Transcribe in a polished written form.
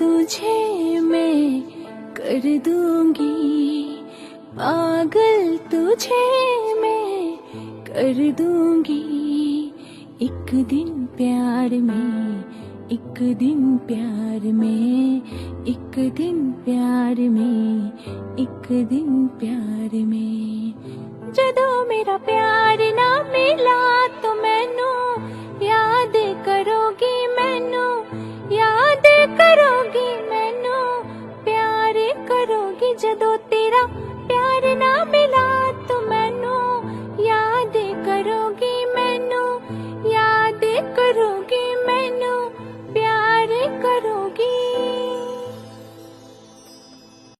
तुझे मैं कर दूंगी, पागल तुझे मैं कर दूंगी। एक दिन प्यार में, एक दिन प्यार में, एक दिन प्यार में, एक दिन प्यार में, जदों मेरा प्यार